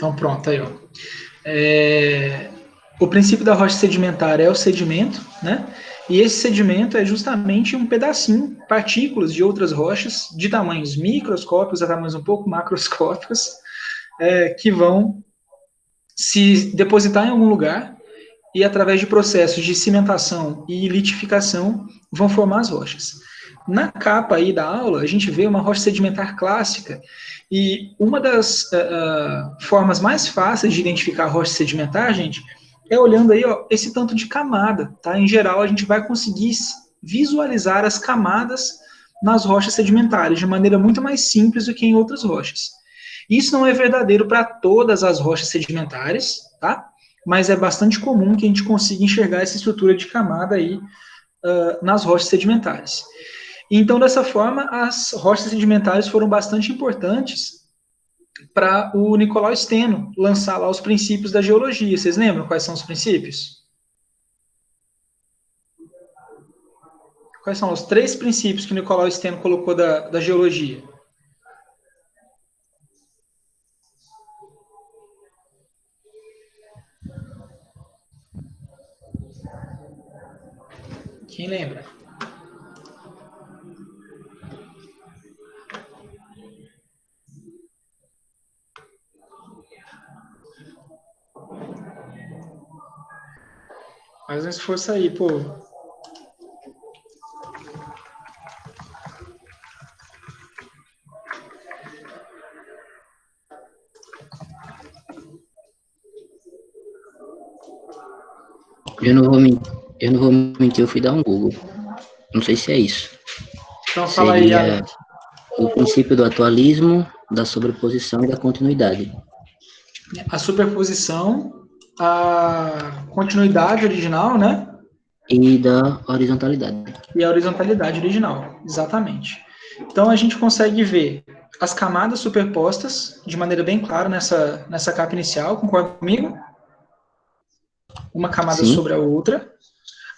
Então, pronto, aí, ó. O princípio da rocha sedimentar é o sedimento, né? E esse sedimento é justamente um pedacinho, partículas de outras rochas, de tamanhos microscópicos a tamanhos um pouco macroscópicos, que vão se depositar em algum lugar e, através de processos de cimentação e litificação, vão formar as rochas. Na capa aí da aula, a gente vê uma rocha sedimentar clássica, e uma das formas mais fáceis de identificar a rocha sedimentar, gente, é olhando aí, ó, esse tanto de camada, tá? Em geral, a gente vai conseguir visualizar as camadas nas rochas sedimentares de maneira muito mais simples do que em outras rochas. Isso não é verdadeiro para todas as rochas sedimentares, tá? Mas é bastante comum que a gente consiga enxergar essa estrutura de camada aí nas rochas sedimentares. Então, dessa forma, as rochas sedimentares foram bastante importantes para o Nicolau Steno lançar lá os princípios da geologia. Vocês lembram quais são os princípios? Quais são os 3 princípios que o Nicolau Steno colocou da geologia? Quem lembra? Faz um esforço aí, pô. Eu não vou mentir, eu fui dar um Google. Não sei se é isso. Então fala aí, Seria Alex. o princípio do atualismo, da sobreposição e da continuidade. A superposição, a continuidade original, né? E da horizontalidade. E a horizontalidade original, exatamente. Então a gente consegue ver as camadas superpostas de maneira bem clara nessa capa inicial, concorda comigo? Uma camada Sim, sobre a outra.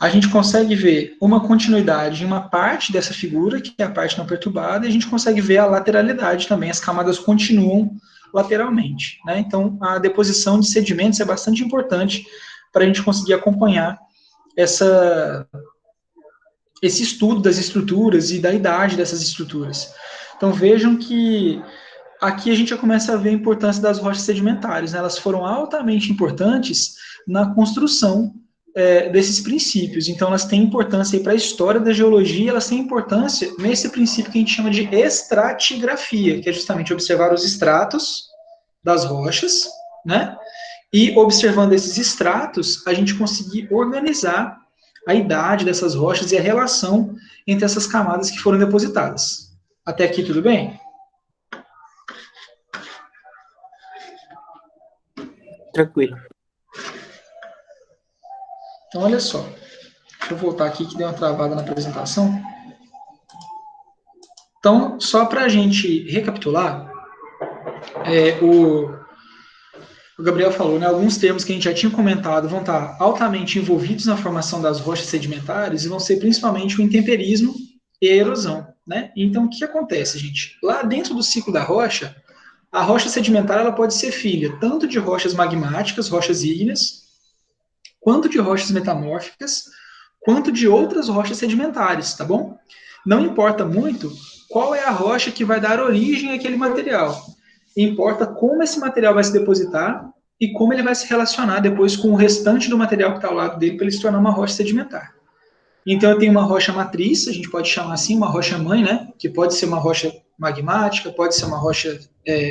A gente consegue ver uma continuidade em uma parte dessa figura, que é a parte não perturbada, e a gente consegue ver a lateralidade também, as camadas continuam lateralmente. Né? Então, a deposição de sedimentos é bastante importante para a gente conseguir acompanhar esse estudo das estruturas e da idade dessas estruturas. Então, vejam que aqui a gente já começa a ver a importância das rochas sedimentares. Né? Elas foram altamente importantes na construção desses princípios. Então, elas têm importância para a história da geologia, elas têm importância nesse princípio que a gente chama de estratigrafia, que é justamente observar os estratos das rochas, né? E observando esses estratos, a gente conseguir organizar a idade dessas rochas e a relação entre essas camadas que foram depositadas. Até aqui tudo bem? Tranquilo. Então, olha só. Deixa eu voltar aqui que deu uma travada na apresentação. Então, só para a gente recapitular, o Gabriel falou, né, alguns termos que a gente já tinha comentado vão estar altamente envolvidos na formação das rochas sedimentares e vão ser principalmente o intemperismo e a erosão. Né? Então, o que acontece, gente? Lá dentro do ciclo da rocha, a rocha sedimentar ela pode ser filha tanto de rochas magmáticas, rochas ígneas, quanto de rochas metamórficas, quanto de outras rochas sedimentares, tá bom? Não importa muito qual é a rocha que vai dar origem àquele material. Importa como esse material vai se depositar e como ele vai se relacionar depois com o restante do material que está ao lado dele para ele se tornar uma rocha sedimentar. Então eu tenho uma rocha matriz, a gente pode chamar assim, uma rocha mãe, né? Que pode ser uma rocha magmática, pode ser uma rocha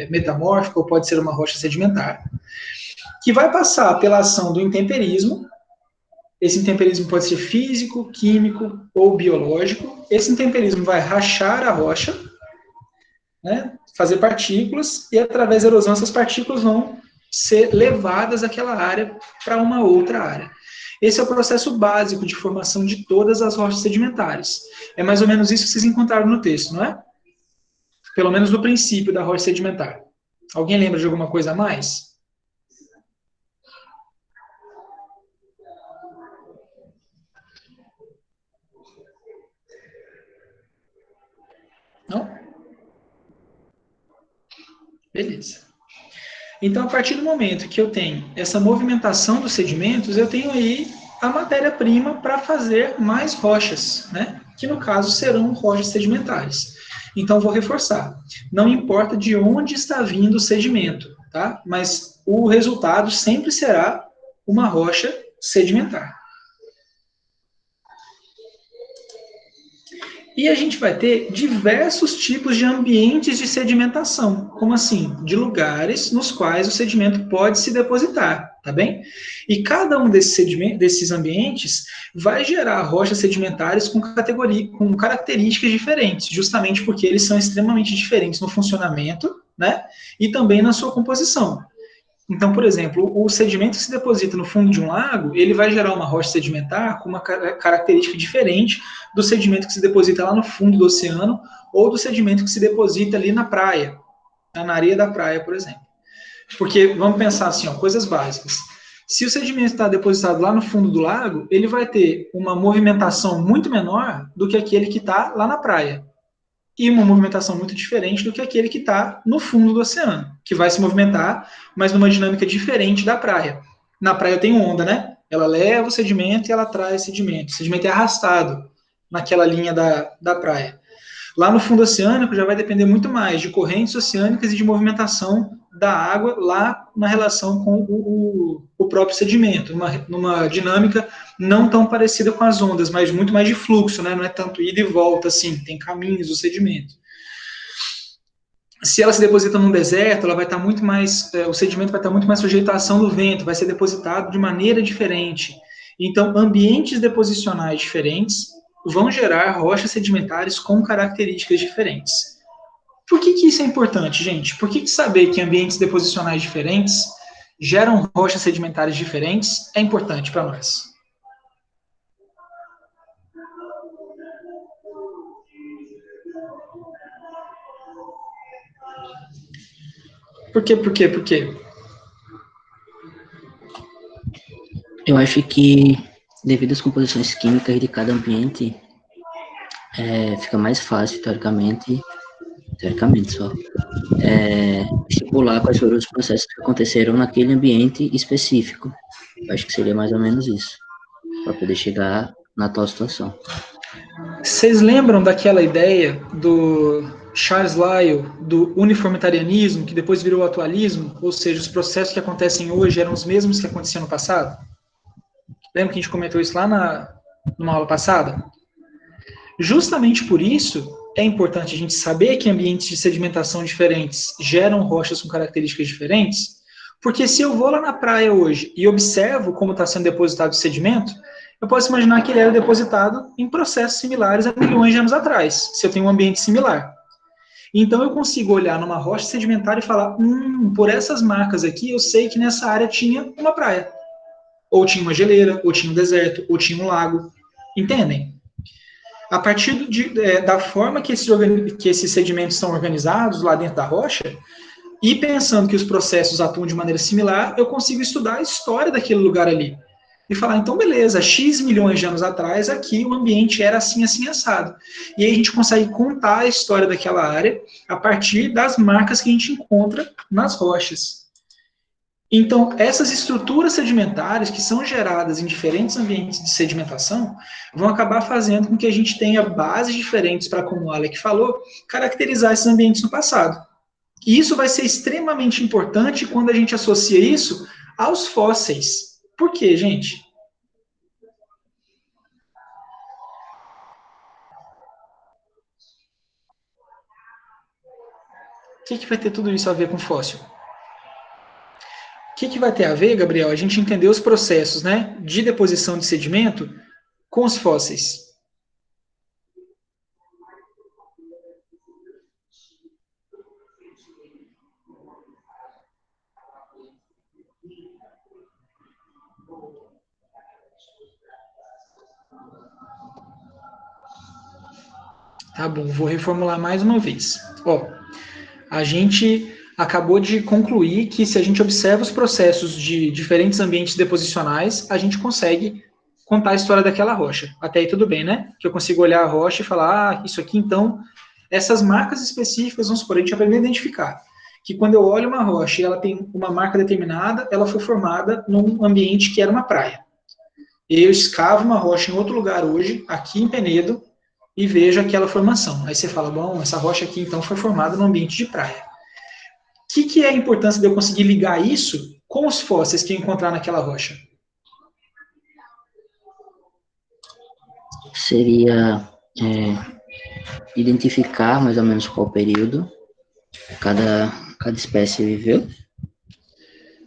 metamórfica ou pode ser uma rocha sedimentar, que vai passar pela ação do intemperismo. Esse intemperismo pode ser físico, químico ou biológico. Esse intemperismo vai rachar a rocha, né, fazer partículas, e através da erosão essas partículas vão ser levadas daquela área para uma outra área. Esse é o processo básico de formação de todas as rochas sedimentares. É mais ou menos isso que vocês encontraram no texto, não é? Pelo menos no princípio da rocha sedimentar. Alguém lembra de alguma coisa a mais? Não? Beleza. Então, a partir do momento que eu tenho essa movimentação dos sedimentos, eu tenho aí a matéria-prima para fazer mais rochas, né? Que no caso serão rochas sedimentares. Então, vou reforçar. Não importa de onde está vindo o sedimento, tá? Mas o resultado sempre será uma rocha sedimentar. E a gente vai ter diversos tipos de ambientes de sedimentação, como assim? De lugares nos quais o sedimento pode se depositar, tá bem? E cada um desses ambientes vai gerar rochas sedimentares com características diferentes, justamente porque eles são extremamente diferentes no funcionamento, né? E também na sua composição. Então, por exemplo, o sedimento que se deposita no fundo de um lago, ele vai gerar uma rocha sedimentar com uma característica diferente do sedimento que se deposita lá no fundo do oceano ou do sedimento que se deposita ali na praia, na areia da praia, por exemplo. Porque, vamos pensar assim, ó, coisas básicas. Se o sedimento está depositado lá no fundo do lago, ele vai ter uma movimentação muito menor do que aquele que está lá na praia. E uma movimentação muito diferente do que aquele que está no fundo do oceano, que vai se movimentar, mas numa dinâmica diferente da praia. Na praia tem onda, né? Ela leva o sedimento e ela traz sedimento. O sedimento é arrastado naquela linha da praia. Lá no fundo oceânico já vai depender muito mais de correntes oceânicas e de movimentação da água lá na relação com o próprio sedimento, numa dinâmica não tão parecida com as ondas, mas muito mais de fluxo, né? Não é tanto ida e volta assim, tem caminhos do sedimento. Se ela se deposita num deserto, ela vai estar muito mais, o sedimento vai estar muito mais sujeito à ação do vento, vai ser depositado de maneira diferente. Então, ambientes deposicionais diferentes vão gerar rochas sedimentares com características diferentes. Por que isso é importante, gente? Por que saber que ambientes deposicionais diferentes geram rochas sedimentares diferentes é importante para nós? Por quê? Eu acho que, devido às composições químicas de cada ambiente, fica mais fácil, teoricamente só, estipular quais foram os processos que aconteceram naquele ambiente específico. Eu acho que seria mais ou menos isso, para poder chegar na tal situação. Vocês lembram daquela ideia do Charles Lyell, do uniformitarianismo, que depois virou atualismo, ou seja, os processos que acontecem hoje eram os mesmos que aconteciam no passado? Lembra que a gente comentou isso lá numa aula passada? Justamente por isso, é importante a gente saber que ambientes de sedimentação diferentes geram rochas com características diferentes, porque se eu vou lá na praia hoje e observo como está sendo depositado o sedimento, eu posso imaginar que ele era depositado em processos similares a milhões de anos atrás, se eu tenho um ambiente similar. Então eu consigo olhar numa rocha sedimentar e falar, por essas marcas aqui, eu sei que nessa área tinha uma praia. Ou tinha uma geleira, ou tinha um deserto, ou tinha um lago. Entendem? A partir da forma que esses sedimentos são organizados lá dentro da rocha, e pensando que os processos atuam de maneira similar, eu consigo estudar a história daquele lugar ali. E falar, então, beleza, X milhões de anos atrás, aqui o ambiente era assim, assim, assado. E aí a gente consegue contar a história daquela área a partir das marcas que a gente encontra nas rochas. Então, essas estruturas sedimentares que são geradas em diferentes ambientes de sedimentação vão acabar fazendo com que a gente tenha bases diferentes para, como o Alec falou, caracterizar esses ambientes no passado. E isso vai ser extremamente importante quando a gente associa isso aos fósseis. Por quê, gente? O que vai ter tudo isso a ver com fóssil? O que vai ter a ver, Gabriel? A gente entender os processos, né, de deposição de sedimento com os fósseis. Tá bom, vou reformular mais uma vez. Ó, a gente acabou de concluir que se a gente observa os processos de diferentes ambientes deposicionais, a gente consegue contar a história daquela rocha. Até aí tudo bem, né? Que eu consigo olhar a rocha e falar, isso aqui então, essas marcas específicas, vamos supor, a gente aprende a identificar que quando eu olho uma rocha e ela tem uma marca determinada, ela foi formada num ambiente que era uma praia. Eu escavo uma rocha em outro lugar hoje, aqui em Penedo, e vejo aquela formação. Aí você fala, bom, essa rocha aqui então foi formada num ambiente de praia. O que é a importância de eu conseguir ligar isso com os fósseis que eu encontrar naquela rocha? Seria identificar mais ou menos qual período cada espécie viveu.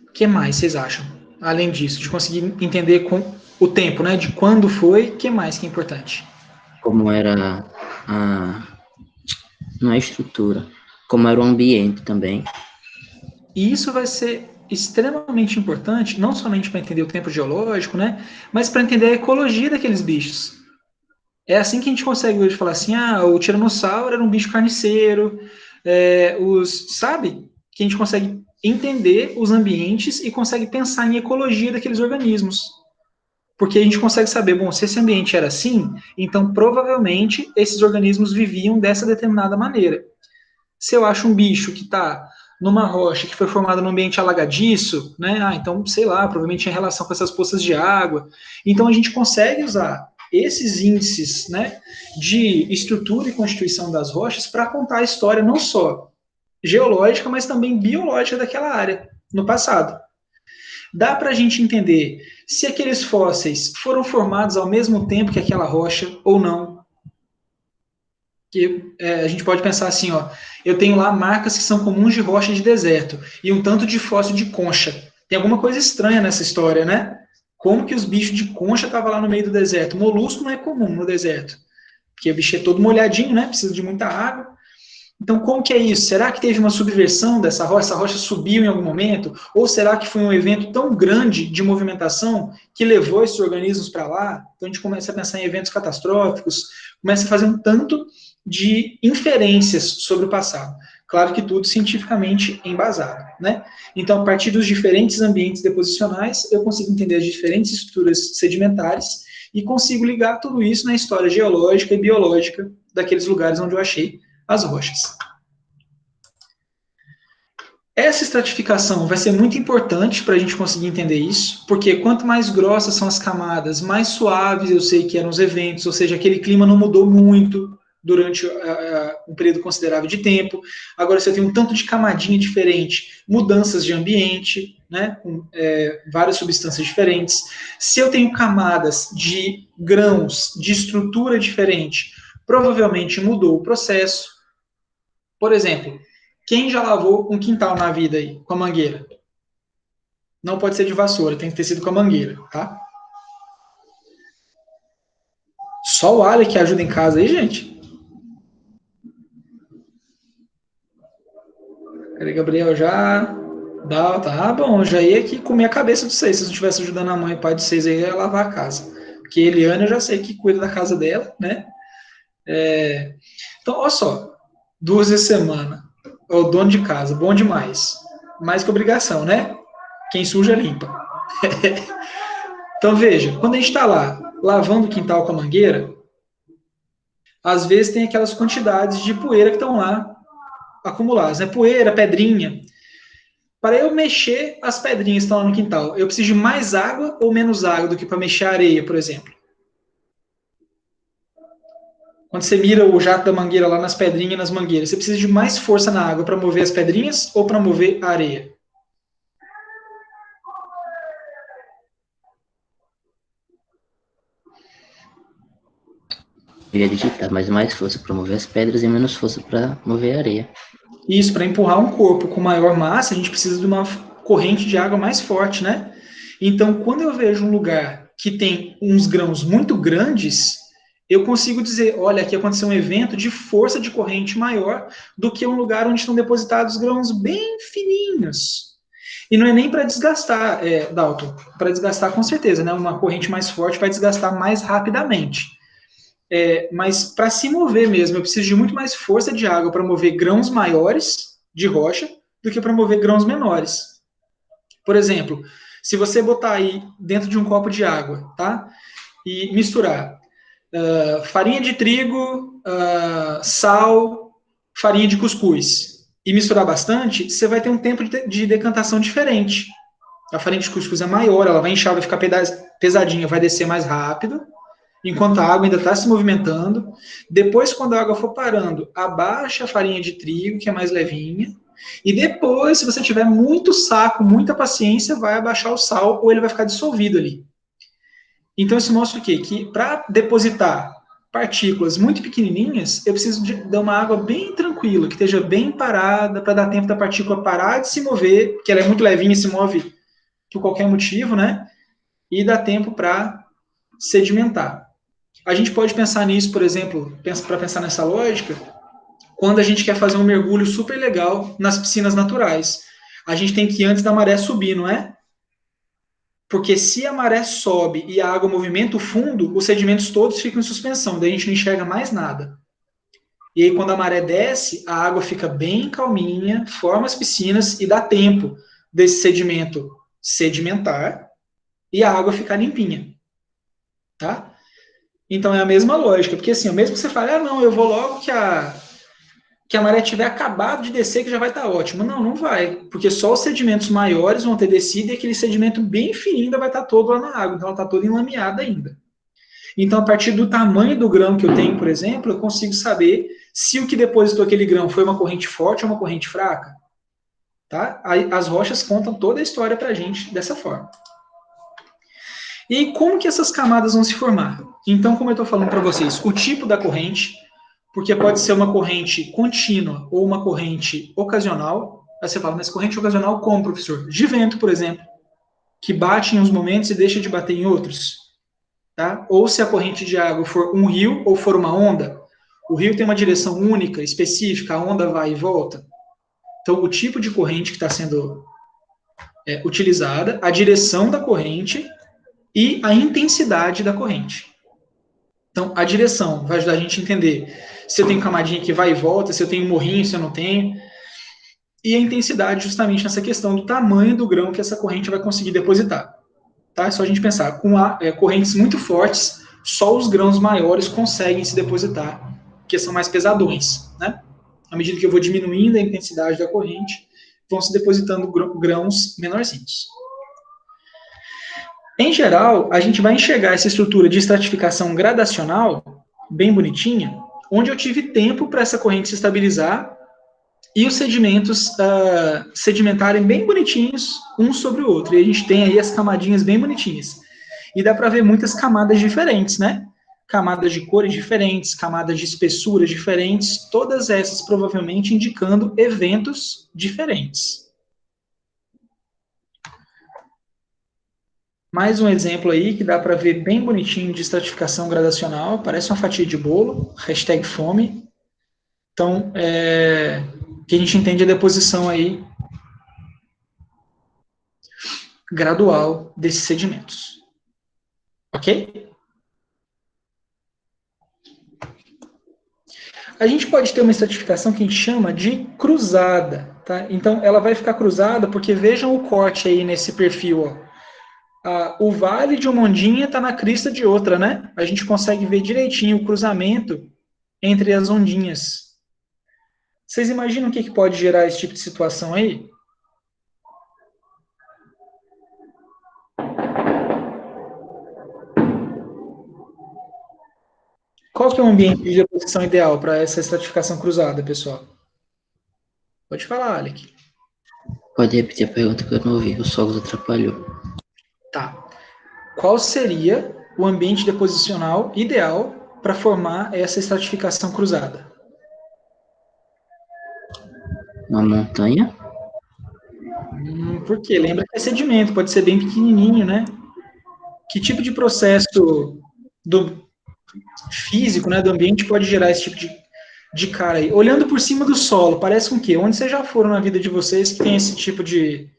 O que mais vocês acham? Além disso, de conseguir entender com o tempo, né? De quando foi, o que mais que é importante? Como era não é a estrutura, como era o ambiente também. E isso vai ser extremamente importante, não somente para entender o tempo geológico, né? Mas para entender a ecologia daqueles bichos. É assim que a gente consegue hoje falar assim, o tiranossauro era um bicho carniceiro, sabe? Que a gente consegue entender os ambientes e consegue pensar em ecologia daqueles organismos. Porque a gente consegue saber, bom, se esse ambiente era assim, então provavelmente esses organismos viviam dessa determinada maneira. Se eu acho um bicho que está numa rocha que foi formada num ambiente alagadiço, né? Então, sei lá, provavelmente tinha relação com essas poças de água. Então a gente consegue usar esses índices, né, de estrutura e constituição das rochas para contar a história não só geológica, mas também biológica daquela área no passado. Dá para a gente entender se aqueles fósseis foram formados ao mesmo tempo que aquela rocha ou não. Que a gente pode pensar assim, ó, eu tenho lá marcas que são comuns de rocha de deserto e um tanto de fóssil de concha. Tem alguma coisa estranha nessa história, né? Como que os bichos de concha estavam lá no meio do deserto? O molusco não é comum no deserto, porque o bicho é todo molhadinho, né? Precisa de muita água. Então, como que é isso? Será que teve uma subversão dessa rocha? Essa rocha subiu em algum momento? Ou será que foi um evento tão grande de movimentação que levou esses organismos para lá? Então, a gente começa a pensar em eventos catastróficos, começa a fazer um tanto de inferências sobre o passado. Claro que tudo cientificamente embasado, né? Então, a partir dos diferentes ambientes deposicionais, eu consigo entender as diferentes estruturas sedimentares e consigo ligar tudo isso na história geológica e biológica daqueles lugares onde eu achei as rochas. Essa estratificação vai ser muito importante para a gente conseguir entender isso, porque quanto mais grossas são as camadas, mais suaves eu sei que eram os eventos, ou seja, aquele clima não mudou muito durante um período considerável de tempo. Agora, se eu tenho um tanto de camadinha diferente, mudanças de ambiente, né, com várias substâncias diferentes. Se eu tenho camadas de grãos, de estrutura diferente, provavelmente mudou o processo. Por exemplo, quem já lavou um quintal na vida aí, com a mangueira? Não pode ser de vassoura, tem que ter sido com a mangueira, tá? Só o Ale que ajuda em casa aí, gente. Cadê Gabriel já? Tá bom, já ia aqui comer a cabeça de vocês, se não estivesse ajudando a mãe e o pai de vocês aí a lavar a casa. Porque Eliana eu já sei que cuida da casa dela, né? Então, olha só, 2 vezes semana, o dono de casa, bom demais. Mais que obrigação, né? Quem suja, limpa. Então, veja, quando a gente está lá lavando o quintal com a mangueira, às vezes tem aquelas quantidades de poeira que estão lá acumuladas, né? Poeira, pedrinha. Para eu mexer as pedrinhas que estão lá no quintal, eu preciso de mais água ou menos água do que para mexer a areia, por exemplo? Quando você mira o jato da mangueira lá nas pedrinhas e nas mangueiras, você precisa de mais força na água para mover as pedrinhas ou para mover a areia? Eu ia digitar, mas mais força para mover as pedras e menos força para mover a areia. Isso, para empurrar um corpo com maior massa, a gente precisa de uma corrente de água mais forte, né? Então, quando eu vejo um lugar que tem uns grãos muito grandes, eu consigo dizer, olha, aqui aconteceu um evento de força de corrente maior do que um lugar onde estão depositados grãos bem fininhos. E não é nem para desgastar, Dalton, para desgastar com certeza, né? Uma corrente mais forte vai desgastar mais rapidamente. Mas para se mover mesmo, eu preciso de muito mais força de água para mover grãos maiores de rocha do que para mover grãos menores. Por exemplo, se você botar aí dentro de um copo de água, tá? E misturar farinha de trigo, sal, farinha de cuscuz e misturar bastante, você vai ter um tempo de decantação diferente. A farinha de cuscuz é maior, ela vai inchar, vai ficar pesadinha, vai descer mais rápido, enquanto a água ainda está se movimentando. Depois, quando a água for parando, abaixa a farinha de trigo, que é mais levinha. E depois, se você tiver muito saco, muita paciência, vai abaixar o sal ou ele vai ficar dissolvido ali. Então, isso mostra o quê? Que para depositar partículas muito pequenininhas, eu preciso de uma água bem tranquila, que esteja bem parada, para dar tempo da partícula parar de se mover, porque ela é muito levinha e se move por qualquer motivo, né? E dá tempo para sedimentar. A gente pode pensar nisso, por exemplo, para pensar nessa lógica, quando a gente quer fazer um mergulho super legal nas piscinas naturais. A gente tem que ir antes da maré subir, não é? Porque se a maré sobe e a água movimenta o fundo, os sedimentos todos ficam em suspensão, daí a gente não enxerga mais nada. E aí, quando a maré desce, a água fica bem calminha, forma as piscinas e dá tempo desse sedimento sedimentar e a água ficar limpinha. Tá? Então é a mesma lógica, porque assim, mesmo que você fale, não, eu vou logo que a maré tiver acabado de descer, que já vai estar ótimo. Não, não vai, porque só os sedimentos maiores vão ter descido e aquele sedimento bem fininho ainda vai estar todo lá na água, então ela está toda enlameada ainda. Então, a partir do tamanho do grão que eu tenho, por exemplo, eu consigo saber se o que depositou aquele grão foi uma corrente forte ou uma corrente fraca. Tá? As rochas contam toda a história para a gente dessa forma. E como que essas camadas vão se formar? Então, como eu estou falando para vocês, o tipo da corrente, porque pode ser uma corrente contínua ou uma corrente ocasional. Aí você fala, mas corrente ocasional como, professor? De vento, por exemplo, que bate em uns momentos e deixa de bater em outros. Tá? Ou se a corrente de água for um rio ou for uma onda, o rio tem uma direção única, específica, a onda vai e volta. Então, o tipo de corrente que está sendo utilizada, a direção da corrente e a intensidade da corrente. Então, a direção vai ajudar a gente a entender se eu tenho camadinha que vai e volta, se eu tenho morrinho, se eu não tenho. E a intensidade justamente nessa questão do tamanho do grão que essa corrente vai conseguir depositar. Tá? É só a gente pensar, com correntes muito fortes, só os grãos maiores conseguem se depositar, porque são mais pesadões. Né? À medida que eu vou diminuindo a intensidade da corrente, vão se depositando grãos menorzinhos. Em geral, a gente vai enxergar essa estrutura de estratificação gradacional, bem bonitinha, onde eu tive tempo para essa corrente se estabilizar e os sedimentos sedimentarem bem bonitinhos, um sobre o outro. E a gente tem aí as camadinhas bem bonitinhas. E dá para ver muitas camadas diferentes, né? Camadas de cores diferentes, camadas de espessuras diferentes, todas essas provavelmente indicando eventos diferentes. Mais um exemplo aí que dá para ver bem bonitinho de estratificação gradacional, parece uma fatia de bolo, hashtag fome. Então, que a gente entende a deposição aí gradual desses sedimentos. Ok? A gente pode ter uma estratificação que a gente chama de cruzada. Tá? Então, ela vai ficar cruzada porque vejam o corte aí nesse perfil, ó. O vale de uma ondinha está na crista de outra, né? A gente consegue ver direitinho o cruzamento entre as ondinhas. Vocês imaginam o que pode gerar esse tipo de situação aí? Qual que é o ambiente de deposição ideal para essa estratificação cruzada, pessoal? Pode falar, Alec. Pode repetir a pergunta que eu não ouvi, o Sogos atrapalhou. Tá. Qual seria o ambiente deposicional ideal para formar essa estratificação cruzada? Uma montanha? Por quê? Lembra que é sedimento, pode ser bem pequenininho, né? Que tipo de processo físico, né, do ambiente pode gerar esse tipo de cara aí? Olhando por cima do solo, parece com o quê? Onde vocês já foram na vida de vocês que tem esse tipo de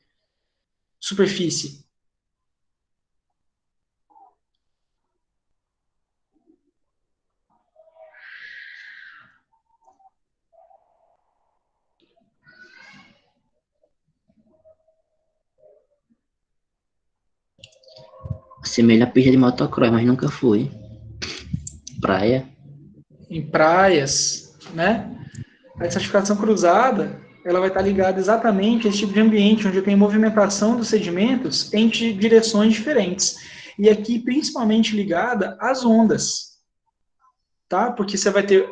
superfície? Assemelha a pista de motocross, mas nunca fui. Praia? Em praias, né? A estratificação cruzada ela vai estar ligada exatamente a esse tipo de ambiente, onde eu tenho movimentação dos sedimentos entre direções diferentes. E aqui, principalmente ligada às ondas, tá? Porque você vai ter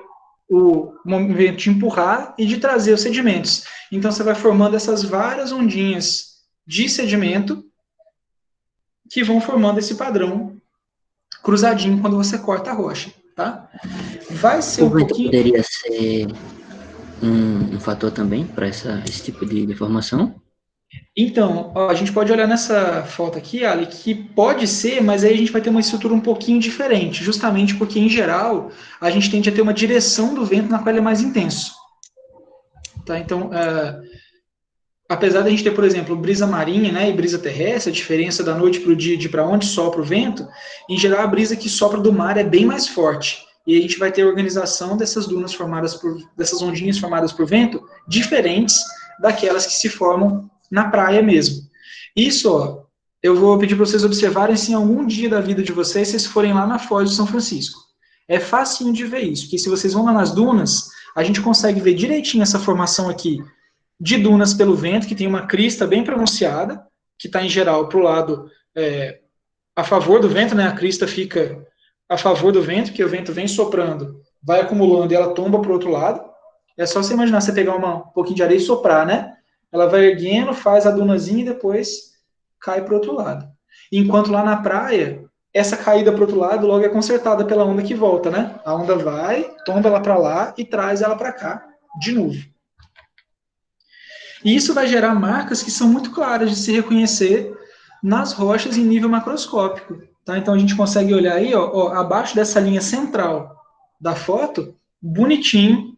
o movimento de empurrar e de trazer os sedimentos. Então, você vai formando essas várias ondinhas de sedimento que vão formando esse padrão cruzadinho quando você corta a rocha, tá? Vai ser O um vento pouquinho... poderia ser um fator também para esse tipo de formação? Então, ó, a gente pode olhar nessa foto aqui, Ali, que pode ser, mas aí a gente vai ter uma estrutura um pouquinho diferente, justamente porque, em geral, a gente tende a ter uma direção do vento na qual ele é mais intenso. Tá? Então, apesar da gente ter, por exemplo, brisa marinha, né, e brisa terrestre, a diferença da noite para o dia de para onde sopra o vento, em geral a brisa que sopra do mar é bem mais forte. E a gente vai ter a organização dessas dunas formadas dessas ondinhas formadas por vento, diferentes daquelas que se formam na praia mesmo. Isso, ó, eu vou pedir para vocês observarem se em algum dia da vida de vocês, vocês forem lá na Foz do São Francisco. É facinho de ver isso, porque se vocês vão lá nas dunas, a gente consegue ver direitinho essa formação aqui de dunas pelo vento, que tem uma crista bem pronunciada, que está em geral para o lado a favor do vento, né? A crista fica a favor do vento, porque o vento vem soprando, vai acumulando e ela tomba para o outro lado. É só você imaginar você pegar um pouquinho de areia e soprar, né? Ela vai erguendo, faz a dunazinha e depois cai para o outro lado. Enquanto lá na praia, essa caída para o outro lado logo é consertada pela onda que volta, né? A onda vai, tomba ela para lá e traz ela para cá de novo. E isso vai gerar marcas que são muito claras de se reconhecer nas rochas em nível macroscópico. Tá? Então a gente consegue olhar aí, ó, abaixo dessa linha central da foto, bonitinho,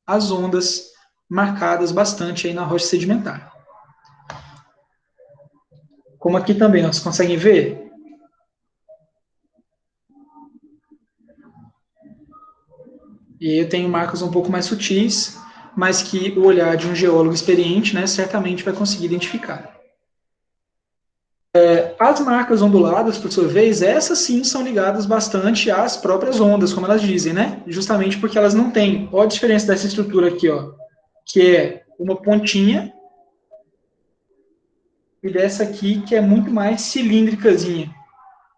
as ondas marcadas bastante aí na rocha sedimentar. Como aqui também, ó, vocês conseguem ver? E eu tenho marcas um pouco mais sutis, mas que o olhar de um geólogo experiente, né, certamente vai conseguir identificar. As marcas onduladas, por sua vez, essas sim são ligadas bastante às próprias ondas, como elas dizem, né? Justamente porque elas não têm. Olha a diferença dessa estrutura aqui, ó, que é uma pontinha, e dessa aqui, que é muito mais cilíndricazinha.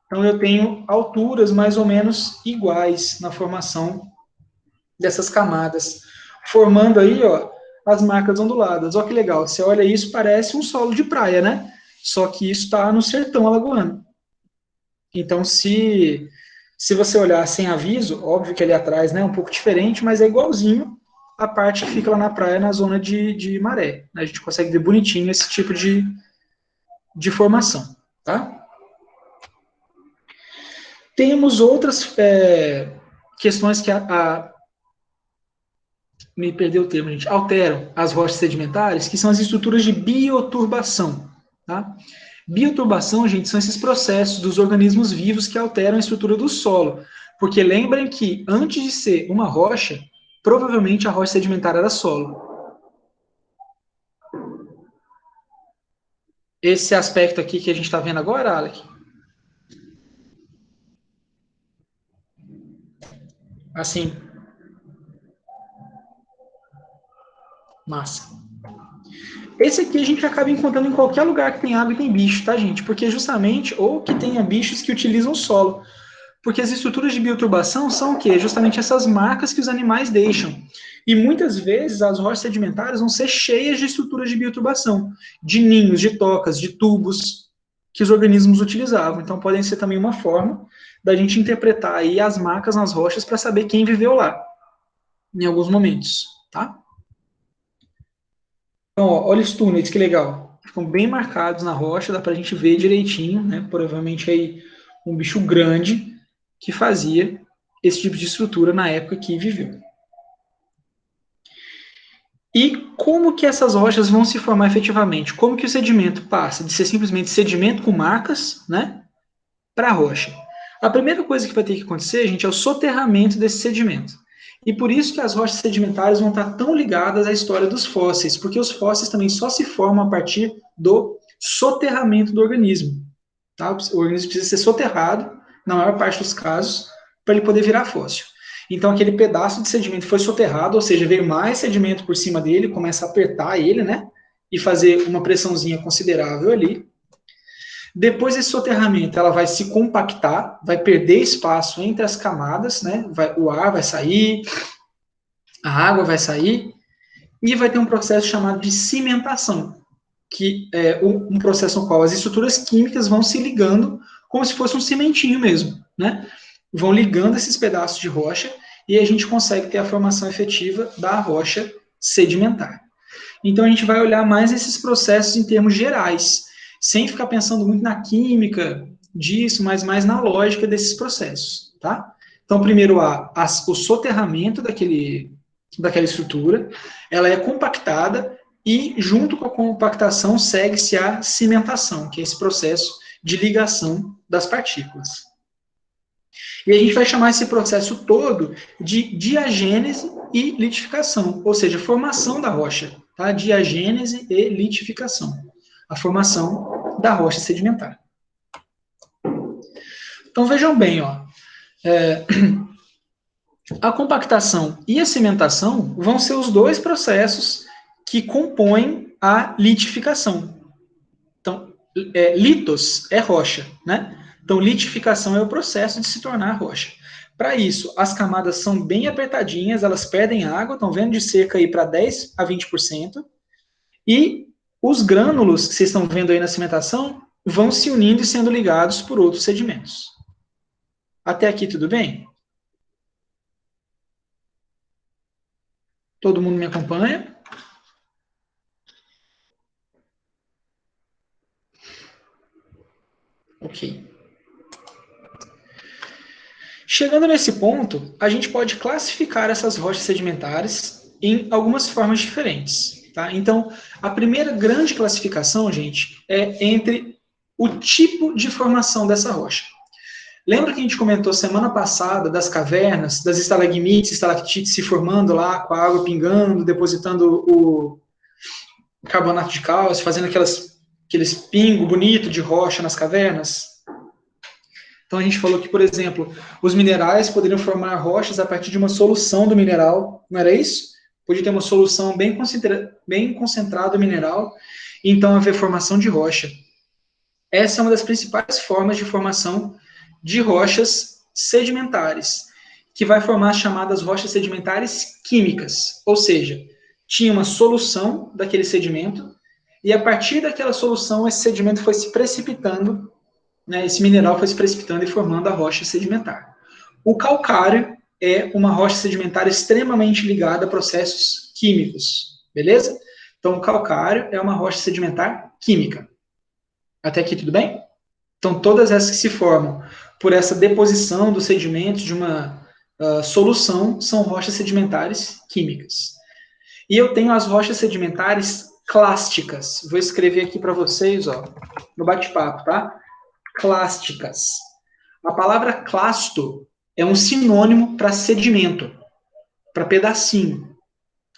Então, eu tenho alturas mais ou menos iguais na formação dessas camadas, formando aí, ó, as marcas onduladas. Olha que legal, você olha isso, parece um solo de praia, né? Só que isso está no sertão alagoano. Então, se você olhar sem aviso, óbvio que ali atrás né, é um pouco diferente, mas é igualzinho a parte que fica lá na praia, na zona de maré. A gente consegue ver bonitinho esse tipo de formação. Tá? Temos outras questões que me perdeu o termo, gente, alteram as rochas sedimentares, que são as estruturas de bioturbação. Tá? Bioturbação, gente, são esses processos dos organismos vivos que alteram a estrutura do solo. Porque lembrem que, antes de ser uma rocha, provavelmente a rocha sedimentar era solo. Esse aspecto aqui que a gente está vendo agora, Alec, assim, massa. Esse aqui a gente acaba encontrando em qualquer lugar que tem água e tem bicho, tá, gente? Porque justamente, ou que tenha bichos que utilizam o solo. Porque as estruturas de bioturbação são o quê? Justamente essas marcas que os animais deixam. E muitas vezes as rochas sedimentares vão ser cheias de estruturas de bioturbação, de ninhos, de tocas, de tubos que os organismos utilizavam. Então podem ser também uma forma da gente interpretar aí as marcas nas rochas para saber quem viveu lá, em alguns momentos, tá? Então, ó, olha os túneis, que legal. Ficam bem marcados na rocha, dá para a gente ver direitinho, né? Provavelmente aí um bicho grande que fazia esse tipo de estrutura na época que viveu. E como que essas rochas vão se formar efetivamente? Como que o sedimento passa de ser simplesmente sedimento com marcas, né, para a rocha? A primeira coisa que vai ter que acontecer, gente, é o soterramento desse sedimento. E por isso que as rochas sedimentares vão estar tão ligadas à história dos fósseis, porque os fósseis também só se formam a partir do soterramento do organismo. Tá? O organismo precisa ser soterrado, na maior parte dos casos, para ele poder virar fóssil. Então, aquele pedaço de sedimento foi soterrado, ou seja, veio mais sedimento por cima dele, começa a apertar ele, né? E fazer uma pressãozinha considerável ali. Depois desse soterramento, ela vai se compactar, vai perder espaço entre as camadas, né? O ar vai sair, a água vai sair, e vai ter um processo chamado de cimentação, que é um processo no qual as estruturas químicas vão se ligando como se fosse um cimentinho mesmo, né? Vão ligando esses pedaços de rocha e a gente consegue ter a formação efetiva da rocha sedimentar. Então a gente vai olhar mais esses processos em termos gerais, sem ficar pensando muito na química disso, mas mais na lógica desses processos, tá? Então primeiro o soterramento daquela estrutura, ela é compactada e junto com a compactação segue-se a cimentação, que é esse processo de ligação das partículas. E a gente vai chamar esse processo todo de diagênese e litificação, ou seja, formação da rocha, tá? Diagênese e litificação, a formação da rocha sedimentar. Então vejam bem, ó, a compactação e a cimentação vão ser os dois processos que compõem a litificação. Então, litos é rocha, né? Então, litificação é o processo de se tornar rocha. Para isso, as camadas são bem apertadinhas, elas perdem água, estão vendo de cerca aí para 10 a 20%, e os grânulos que vocês estão vendo aí na cimentação vão se unindo e sendo ligados por outros sedimentos. Até aqui tudo bem? Todo mundo me acompanha? Ok. Chegando nesse ponto, a gente pode classificar essas rochas sedimentares em algumas formas diferentes. Tá? Então, a primeira grande classificação, gente, é entre o tipo de formação dessa rocha. Lembra que a gente comentou semana passada das cavernas, das estalagmites, estalactites se formando lá, com a água pingando, depositando o carbonato de cálcio, fazendo aqueles pingos bonitos de rocha nas cavernas? Então a gente falou que, por exemplo, os minerais poderiam formar rochas a partir de uma solução do mineral, não era isso? Podia ter uma solução bem concentrada do mineral, e então haver formação de rocha. Essa é uma das principais formas de formação de rochas sedimentares, que vai formar as chamadas rochas sedimentares químicas, ou seja, tinha uma solução daquele sedimento, e a partir daquela solução esse sedimento foi se precipitando, né, esse mineral foi se precipitando e formando a rocha sedimentar. O calcário é uma rocha sedimentar extremamente ligada a processos químicos, beleza? Então, o calcário é uma rocha sedimentar química. Até aqui tudo bem? Então, todas essas que se formam por essa deposição dos sedimentos de uma solução são rochas sedimentares químicas. E eu tenho as rochas sedimentares clásticas. Vou escrever aqui para vocês, ó, no bate-papo, tá? Clásticas. A palavra clasto é um sinônimo para sedimento, para pedacinho.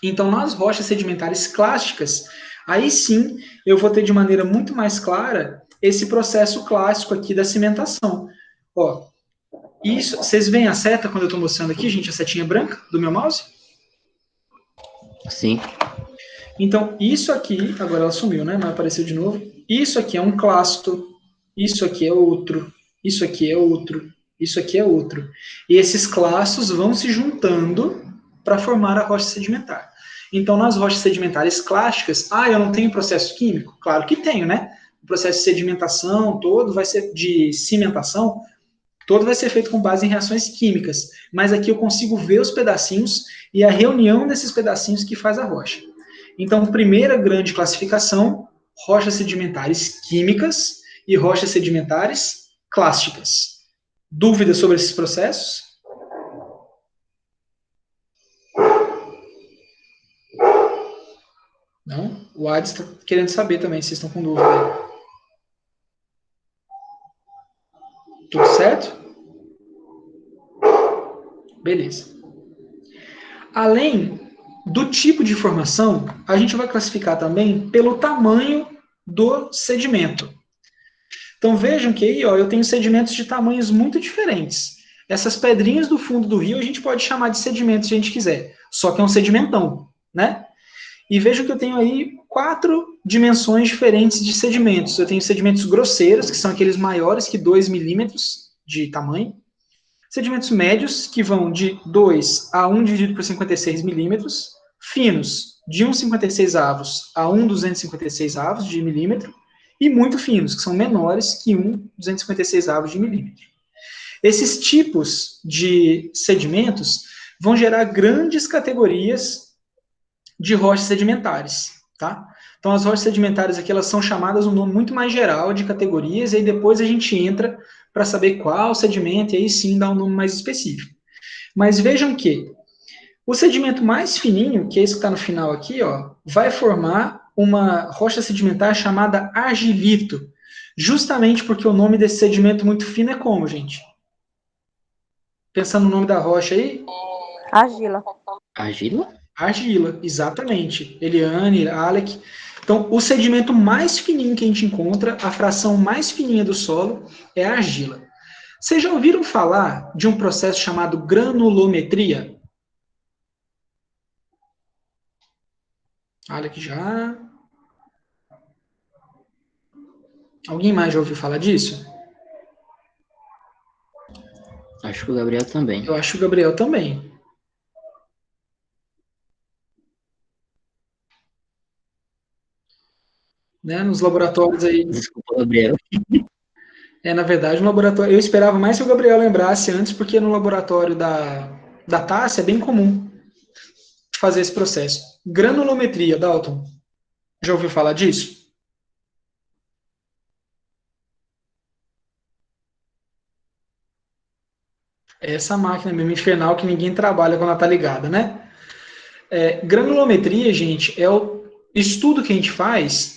Então, nas rochas sedimentares clásticas, aí sim eu vou ter de maneira muito mais clara esse processo clássico aqui da cimentação. Ó, isso, vocês veem a seta quando eu estou mostrando aqui, gente, a setinha branca do meu mouse? Sim. Então, isso aqui, agora ela sumiu, né? Mas apareceu de novo. Isso aqui é um clasto, isso aqui é outro, isso aqui é outro, isso aqui é outro. E esses clastos vão se juntando para formar a rocha sedimentar. Então, nas rochas sedimentares clásticas, eu não tenho processo químico? Claro que tenho, né? O processo de sedimentação todo vai ser, de cimentação, todo vai ser feito com base em reações químicas. Mas aqui eu consigo ver os pedacinhos e a reunião desses pedacinhos que faz a rocha. Então, primeira grande classificação, rochas sedimentares químicas e rochas sedimentares clásticas. Dúvidas sobre esses processos? Não? O Ades está querendo saber também se vocês estão com dúvida aí. Tudo certo? Beleza. Além do tipo de formação, a gente vai classificar também pelo tamanho do sedimento. Então vejam que aí, ó, eu tenho sedimentos de tamanhos muito diferentes. Essas pedrinhas do fundo do rio a gente pode chamar de sedimento se a gente quiser, só que é um sedimentão, né? E veja que eu tenho aí 4 dimensões diferentes de sedimentos. Eu tenho sedimentos grosseiros, que são aqueles maiores que 2 milímetros de tamanho. Sedimentos médios, que vão de 2 a 1 dividido por 56 milímetros. Finos, de 1,56 avos a 1,256 avos de milímetro. E muito finos, que são menores que 1,256 avos de milímetro. Esses tipos de sedimentos vão gerar grandes categorias de rochas sedimentares, tá? Então, as rochas sedimentares aqui, elas são chamadas um nome muito mais geral de categorias, e aí depois a gente entra para saber qual sedimento, e aí sim dá um nome mais específico. Mas vejam que o sedimento mais fininho, que é esse que está no final aqui, ó, vai formar uma rocha sedimentar chamada argilito, justamente porque o nome desse sedimento muito fino é como, gente? Pensando no nome da rocha aí? Argila. Argila? Argila, exatamente. Eliane, Alec. Então, o sedimento mais fininho que a gente encontra, a fração mais fininha do solo, é a argila. Vocês já ouviram falar de um processo chamado granulometria? Alec já. Alguém mais já ouviu falar disso? Acho que o Gabriel também. Eu acho que o Gabriel também. Né, nos laboratórios aí. Desculpa, Gabriel. Na verdade, no laboratório. Eu esperava mais que o Gabriel lembrasse antes, porque no laboratório da Tássia é bem comum fazer esse processo. Granulometria, Dalton. Já ouviu falar disso? É essa máquina mesmo infernal que ninguém trabalha quando ela está ligada, né? Granulometria, gente, é o estudo que a gente faz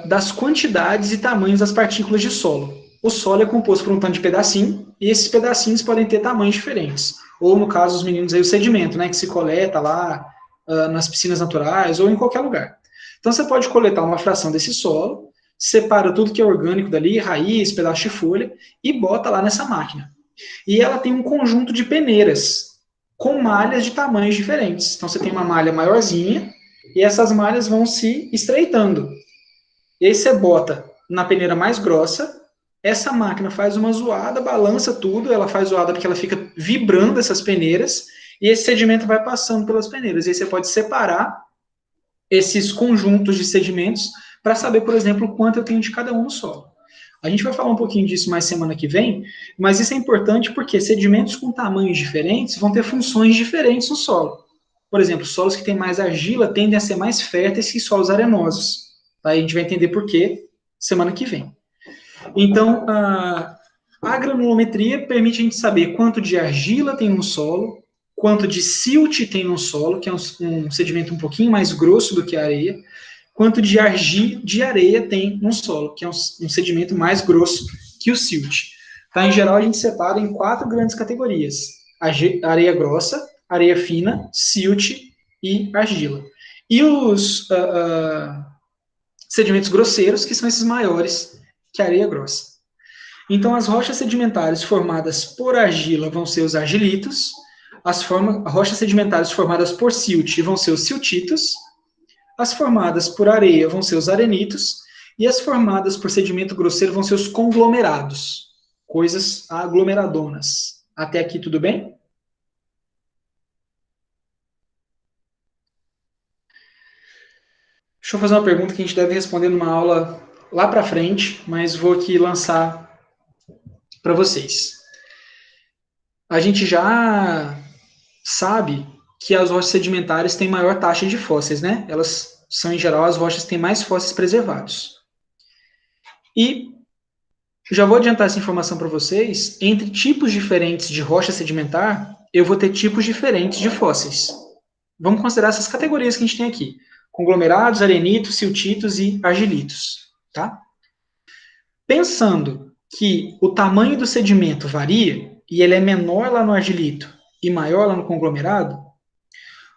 das quantidades e tamanhos das partículas de solo. O solo é composto por um tanto de pedacinho, e esses pedacinhos podem ter tamanhos diferentes. Ou, no caso, os meninos aí, o sedimento, né, que se coleta lá nas piscinas naturais ou em qualquer lugar. Então, você pode coletar uma fração desse solo, separa tudo que é orgânico dali, raiz, pedaço de folha, e bota lá nessa máquina. E ela tem um conjunto de peneiras com malhas de tamanhos diferentes. Então, você tem uma malha maiorzinha, e essas malhas vão se estreitando. E aí você bota na peneira mais grossa, essa máquina faz uma zoada, balança tudo, ela faz zoada porque ela fica vibrando essas peneiras, e esse sedimento vai passando pelas peneiras. E aí você pode separar esses conjuntos de sedimentos para saber, por exemplo, quanto eu tenho de cada um no solo. A gente vai falar um pouquinho disso mais semana que vem, mas isso é importante porque sedimentos com tamanhos diferentes vão ter funções diferentes no solo. Por exemplo, solos que têm mais argila tendem a ser mais férteis que solos arenosos. Aí a gente vai entender por quê semana que vem. Então, a granulometria permite a gente saber quanto de argila tem no solo, quanto de silt tem no solo, que é um sedimento um pouquinho mais grosso do que a areia, quanto de areia tem no solo, que é um sedimento mais grosso que o silt. Tá? Em geral, a gente separa em 4 grandes categorias: areia grossa, areia fina, silt e argila. E os sedimentos grosseiros, que são esses maiores que a areia grossa. Então, as rochas sedimentares formadas por argila vão ser os argilitos, as rochas sedimentares formadas por silt vão ser os siltitos, as formadas por areia vão ser os arenitos, e as formadas por sedimento grosseiro vão ser os conglomerados, coisas aglomeradonas. Até aqui tudo bem? Deixa eu fazer uma pergunta que a gente deve responder numa aula lá para frente, mas vou aqui lançar para vocês. A gente já sabe que as rochas sedimentares têm maior taxa de fósseis, né? Elas são, em geral, as rochas que têm mais fósseis preservados. E já vou adiantar essa informação para vocês. Entre tipos diferentes de rocha sedimentar, eu vou ter tipos diferentes de fósseis. Vamos considerar essas categorias que a gente tem aqui: conglomerados, arenitos, siltitos e argilitos, tá? Pensando que o tamanho do sedimento varia, e ele é menor lá no argilito e maior lá no conglomerado,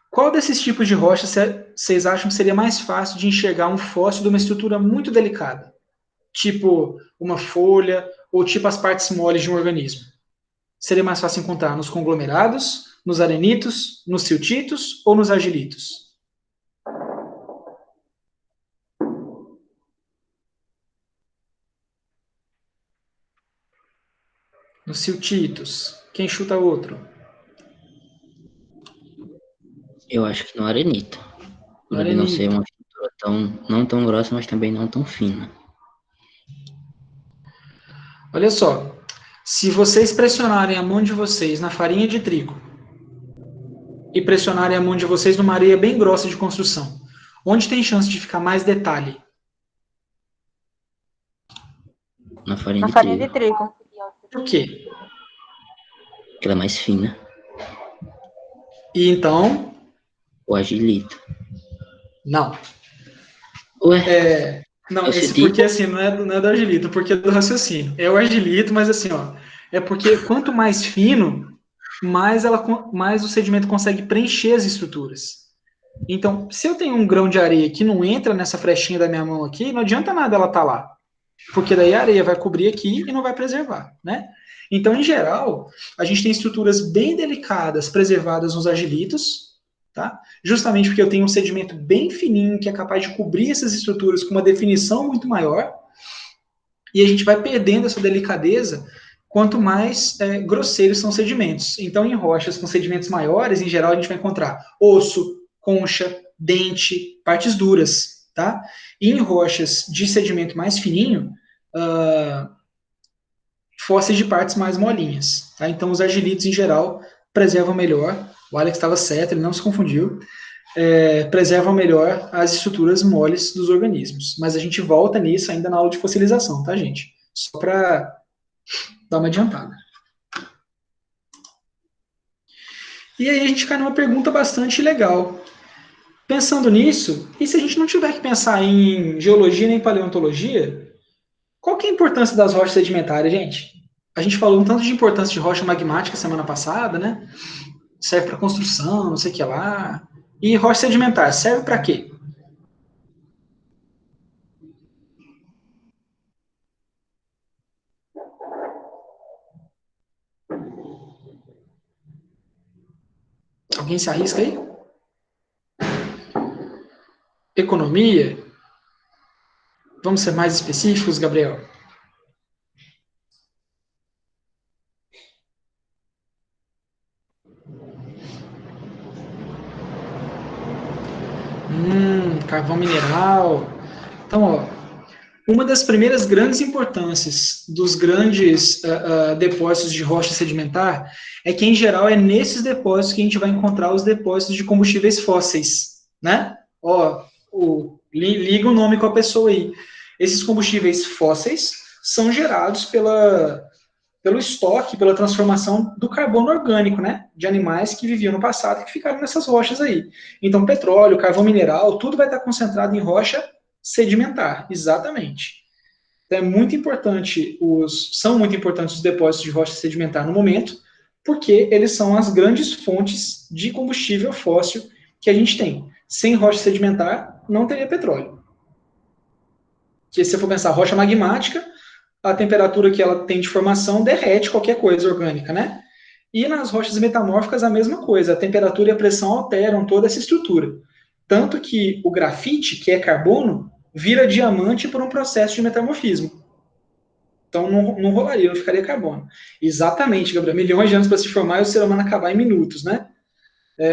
qual desses tipos de rocha vocês acham que seria mais fácil de enxergar um fóssil de uma estrutura muito delicada? Tipo uma folha, ou tipo as partes moles de um organismo? Seria mais fácil encontrar nos conglomerados, nos arenitos, nos siltitos ou nos argilitos? Nos siltitos. Quem chuta outro? Eu acho que no arenito. Por ele não ser uma estrutura não tão grossa, mas também não tão fina. Olha só, se vocês pressionarem a mão de vocês na farinha de trigo e pressionarem a mão de vocês numa areia bem grossa de construção, onde tem chance de ficar mais detalhe? Na farinha de trigo. Por quê? Porque ela é mais fina. E então? O agilito. Não. Ué? Não, esse porque assim, não é do argilito, porque é do raciocínio. É o argilito, mas assim, ó, é porque quanto mais fino, mais o sedimento consegue preencher as estruturas. Então, se eu tenho um grão de areia que não entra nessa flechinha da minha mão aqui, não adianta nada ela estar lá. Porque daí a areia vai cobrir aqui e não vai preservar, né? Então, em geral, a gente tem estruturas bem delicadas preservadas nos argilitos, tá? Justamente porque eu tenho um sedimento bem fininho que é capaz de cobrir essas estruturas com uma definição muito maior, e a gente vai perdendo essa delicadeza quanto mais grosseiros são os sedimentos. Então, em rochas com sedimentos maiores, em geral, a gente vai encontrar osso, concha, dente, partes duras, tá? E em rochas de sedimento mais fininho, fósseis de partes mais molinhas, tá? Então, os argilitos, em geral, preservam melhor. O Alex estava certo, ele não se confundiu. Preservam melhor as estruturas moles dos organismos. Mas a gente volta nisso ainda na aula de fossilização, tá, gente? Só para dar uma adiantada. E aí a gente cai numa pergunta bastante legal. Pensando nisso, e se a gente não tiver que pensar em geologia nem paleontologia, qual que é a importância das rochas sedimentares, gente? A gente falou um tanto de importância de rocha magmática semana passada, né? Serve para construção, não sei o que lá. E rocha sedimentar, serve para quê? Alguém se arrisca aí? Economia? Vamos ser mais específicos, Gabriel? Carvão mineral. Então, ó, uma das primeiras grandes importâncias dos grandes depósitos de rocha sedimentar é que, em geral, é nesses depósitos que a gente vai encontrar os depósitos de combustíveis fósseis, né? Ó, liga o nome com a pessoa aí. Esses combustíveis fósseis são gerados pelo estoque, pela transformação do carbono orgânico, né? De animais que viviam no passado e que ficaram nessas rochas aí. Então, petróleo, carvão mineral, tudo vai estar concentrado em rocha sedimentar, exatamente. Então, são muito importantes os depósitos de rocha sedimentar no momento, porque eles são as grandes fontes de combustível fóssil que a gente tem. Sem rocha sedimentar, não teria petróleo. Se você for pensar rocha magmática, a temperatura que ela tem de formação derrete qualquer coisa orgânica, né? E nas rochas metamórficas a mesma coisa, a temperatura e a pressão alteram toda essa estrutura. Tanto que o grafite, que é carbono, vira diamante por um processo de metamorfismo. Então não rolaria, não ficaria carbono. Exatamente, Gabriel. Milhões de anos para se formar e o ser humano acabar em minutos, né?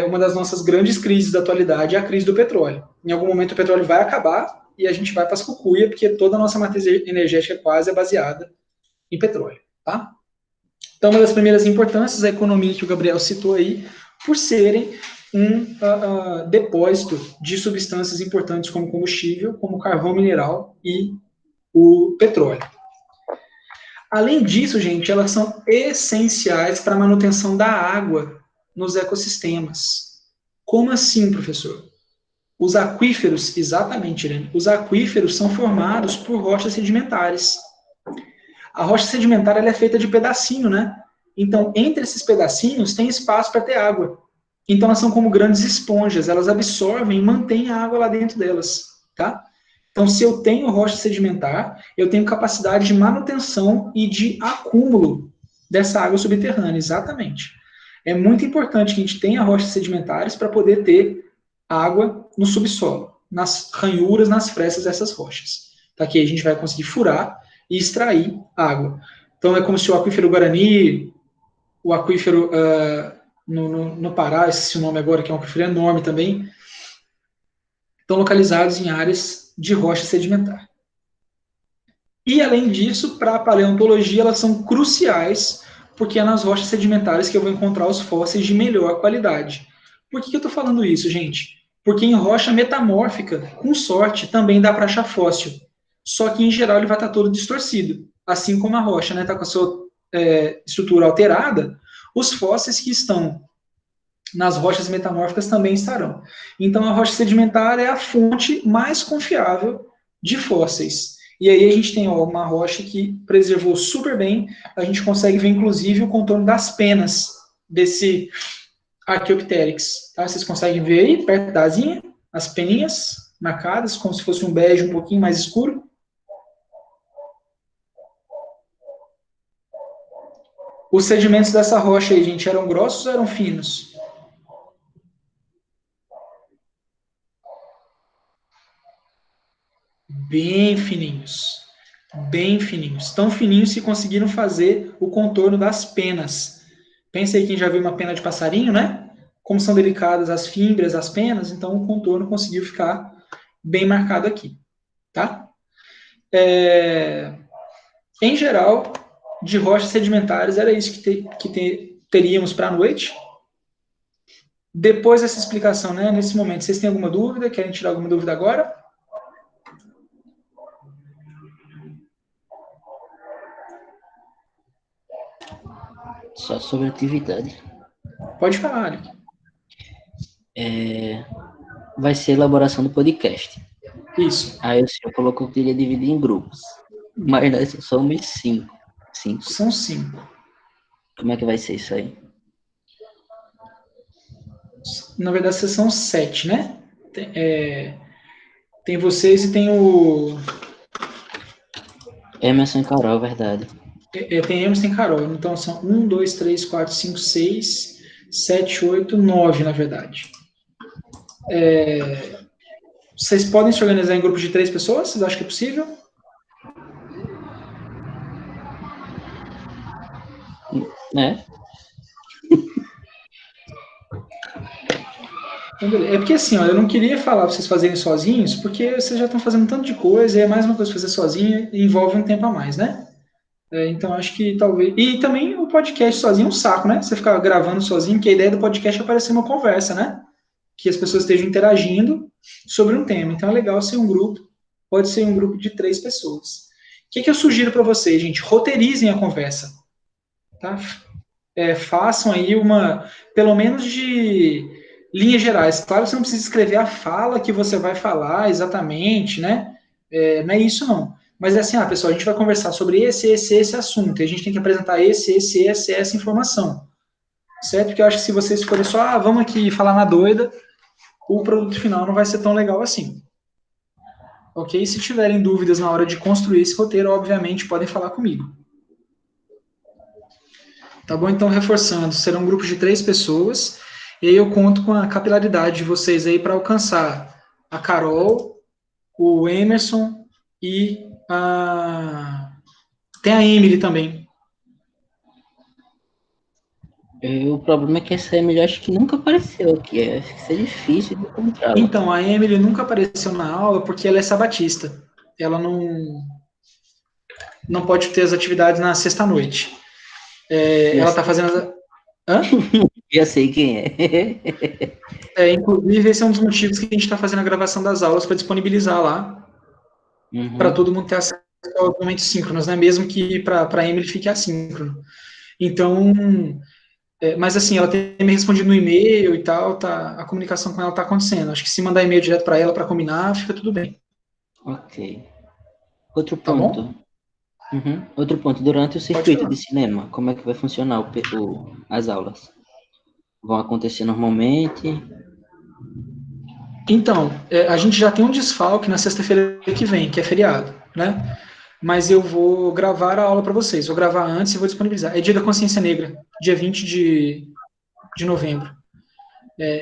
Uma das nossas grandes crises da atualidade é a crise do petróleo. Em algum momento o petróleo vai acabar e a gente vai para as cucuia, porque toda a nossa matriz energética quase é baseada em petróleo, tá? Então, uma das primeiras importâncias, a economia que o Gabriel citou aí, por serem um depósito de substâncias importantes como combustível, como carvão mineral e o petróleo. Além disso, gente, elas são essenciais para a manutenção da água nos ecossistemas. Como assim, professor? Os aquíferos, exatamente, Irene, os aquíferos são formados por rochas sedimentares. A rocha sedimentar ela é feita de pedacinho, né? Então, entre esses pedacinhos tem espaço para ter água. Então, elas são como grandes esponjas, elas absorvem e mantêm a água lá dentro delas, tá? Então, se eu tenho rocha sedimentar, eu tenho capacidade de manutenção e de acúmulo dessa água subterrânea, exatamente. É muito importante que a gente tenha rochas sedimentares para poder ter água no subsolo, nas ranhuras, nas frestas dessas rochas. Tá? Que a gente vai conseguir furar e extrair água. Então é como se o aquífero Guarani, o aquífero no Pará, esqueci o nome agora, que é um aquífero enorme também, estão localizados em áreas de rocha sedimentar. E, além disso, para a paleontologia, elas são cruciais, porque é nas rochas sedimentares que eu vou encontrar os fósseis de melhor qualidade. Por que eu estou falando isso, gente? Porque em rocha metamórfica, com sorte, também dá para achar fóssil. Só que, em geral, ele vai estar todo distorcido. Assim como a rocha está com a sua estrutura alterada, os fósseis que estão nas rochas metamórficas também estarão. Então, a rocha sedimentar é a fonte mais confiável de fósseis. E aí a gente tem uma rocha que preservou super bem, a gente consegue ver inclusive o contorno das penas desse Archaeopteryx. Tá? Vocês conseguem ver aí, perto da asinha, as peninhas marcadas, como se fosse um bege um pouquinho mais escuro. Os sedimentos dessa rocha aí, gente, eram grossos ou eram finos? Bem fininhos. Bem fininhos. Tão fininhos que conseguiram fazer o contorno das penas. Pensa aí quem já viu uma pena de passarinho, né? Como são delicadas as fímbrias, as penas, então o contorno conseguiu ficar bem marcado aqui. Tá? Em geral, de rochas sedimentares, era isso que teríamos para a noite. Depois dessa explicação, né, nesse momento, vocês têm alguma dúvida? Querem tirar alguma dúvida agora? Só sobre atividade. Pode falar, Alec. Vai ser elaboração do podcast. Isso. Aí o senhor colocou que iria dividir em grupos. Mas nós somos 5. São 5. Como é que vai ser isso aí? Na verdade, vocês são 7, né? Tem vocês e tem o... Emerson e Carol, verdade. Tem Emerson e Carol. Então são 1, 2, 3, 4, 5, 6, 7, 8, 9, na verdade. Vocês podem se organizar em grupos de 3 pessoas? Vocês acham que é possível? Né? É porque assim, ó, eu não queria falar para vocês fazerem sozinhos, porque vocês já estão fazendo tanto de coisa, e é mais uma coisa fazer sozinho e envolve um tempo a mais, né? Então acho que talvez. E também o podcast sozinho é um saco, né? Você ficar gravando sozinho, que a ideia do podcast é parecer uma conversa, né? Que as pessoas estejam interagindo sobre um tema. Então é legal ser um grupo, pode ser um grupo de 3 pessoas. O que eu sugiro para vocês, gente? Roteirizem a conversa. Tá? Façam aí pelo menos de linhas gerais. Claro, você não precisa escrever a fala que você vai falar exatamente, né? Não é isso, não. Mas é assim, pessoal, a gente vai conversar sobre esse assunto, e a gente tem que apresentar essa informação. Certo? Porque eu acho que se vocês forem só, vamos aqui falar na doida, o produto final não vai ser tão legal assim. Ok? Se tiverem dúvidas na hora de construir esse roteiro, obviamente podem falar comigo. Tá bom? Então, reforçando, serão grupos de 3 pessoas, e aí eu conto com a capilaridade de vocês aí para alcançar a Carol, o Emerson e tem a Emily também. O problema é que essa Emily acho que nunca apareceu aqui. Acho que isso é difícil de encontrar. Então, a Emily nunca apareceu na aula porque ela é sabatista. Ela não pode ter as atividades na sexta-noite. Ela está fazendo... Hã? Já sei quem é. Inclusive, esse é um dos motivos que a gente está fazendo a gravação das aulas para disponibilizar lá, para todo mundo ter acesso aos momentos síncronos, né? Mesmo que para a Emily fique assíncrono. Então, mas assim, ela tem me respondido no e-mail e tal, a comunicação com ela está acontecendo. Acho que se mandar e-mail direto para ela para combinar, fica tudo bem. Ok. Outro Tá ponto. bom? Outro ponto, durante o circuito de cinema, como é que vai funcionar as aulas? Vão acontecer normalmente? Então, a gente já tem um desfalque na sexta-feira que vem, que é feriado, né? mas eu vou gravar a aula para vocês. Vou gravar antes e vou disponibilizar. É Dia da Consciência Negra, dia 20 de novembro.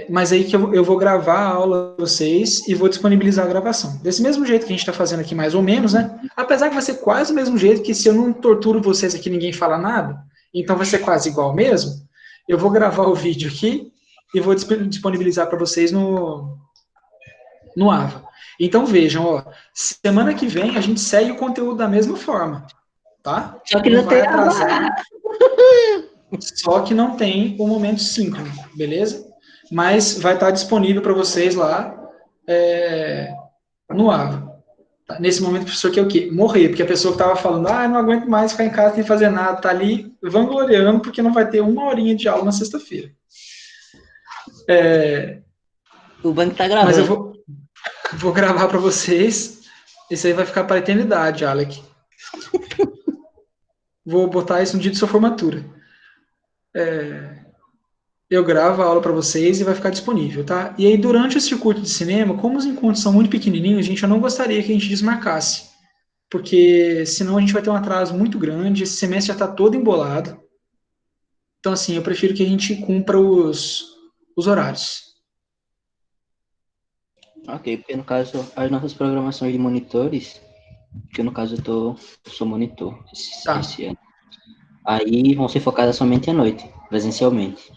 Mas aí que eu vou gravar a aula para vocês e vou disponibilizar a gravação. Desse mesmo jeito que a gente está fazendo aqui, mais ou menos, né? Apesar que vai ser quase o mesmo jeito, que se eu não torturo vocês aqui, ninguém fala nada, então vai ser quase igual mesmo. Eu vou gravar o vídeo aqui e vou disponibilizar para vocês no Ava. Então vejam, ó, semana que vem a gente segue o conteúdo da mesma forma, tá? Só que Não não vai tem atrasar, só que não tem o momento síncrono, beleza? Mas vai estar disponível para vocês lá no Ava. Tá? Nesse momento, o professor quer o quê? Morrer, porque a pessoa que estava falando, não aguento mais ficar em casa sem fazer nada, tá ali vangloriando porque não vai ter uma horinha de aula na sexta-feira. O banco tá Mas eu gravando. vou gravar para vocês. Esse aí vai ficar para a eternidade, Alec. Vou botar isso no dia de sua formatura. Eu gravo a aula para vocês e vai ficar disponível, tá? E aí, durante o circuito de cinema, como os encontros são muito pequenininhos, gente, eu não gostaria que a gente desmarcasse, porque senão a gente vai ter um atraso muito grande, esse semestre já está todo embolado. Então, assim, eu prefiro que a gente cumpra os horários. Ok, porque no caso, as nossas programações de monitores, que no caso eu sou monitor Tá. esse ano, aí vão ser focadas somente à noite, presencialmente.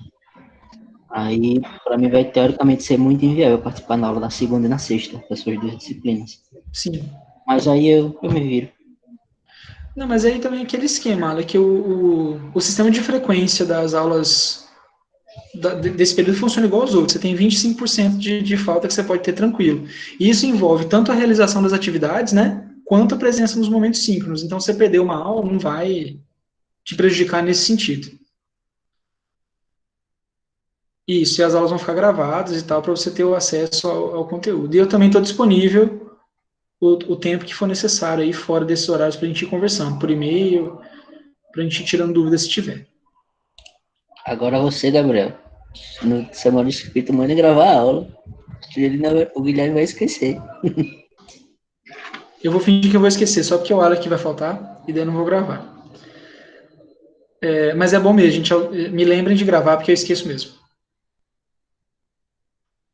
Aí, para mim, vai teoricamente ser muito inviável participar na aula da segunda e na sexta, das suas duas disciplinas. Sim. Mas aí eu me viro. Não, mas aí também é aquele esquema, Alec, que o sistema de frequência das aulas desse período funciona igual aos outros. Você tem 25% de falta que você pode ter tranquilo. E isso envolve tanto a realização das atividades, né, quanto a presença nos momentos síncronos. Então, você perder uma aula não vai te prejudicar nesse sentido. Isso, e as aulas vão ficar gravadas e tal, para você ter o acesso ao conteúdo. E eu também estou disponível o tempo que for necessário aí, fora desses horários, para a gente ir conversando, por e-mail, para a gente ir tirando dúvidas se tiver. Agora você, Gabriel, no semana escrito, manda gravar a aula. O Guilherme vai esquecer. Eu vou fingir que eu vou esquecer, só porque o Alan aqui vai faltar, e daí eu não vou gravar. Mas é bom mesmo, gente. Me lembrem de gravar, porque eu esqueço mesmo.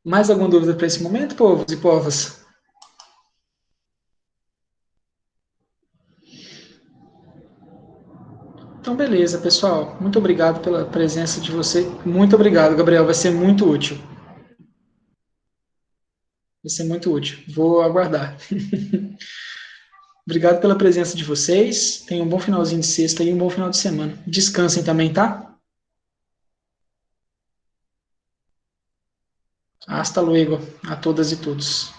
Mais alguma dúvida para esse momento, povos e povas? Então, beleza, pessoal. Muito obrigado pela presença de você. Muito obrigado, Gabriel. Vai ser muito útil. Vai ser muito útil. Vou aguardar. Obrigado pela presença de vocês. Tenham um bom finalzinho de sexta e um bom final de semana. Descansem também, tá? Hasta luego a todas e todos.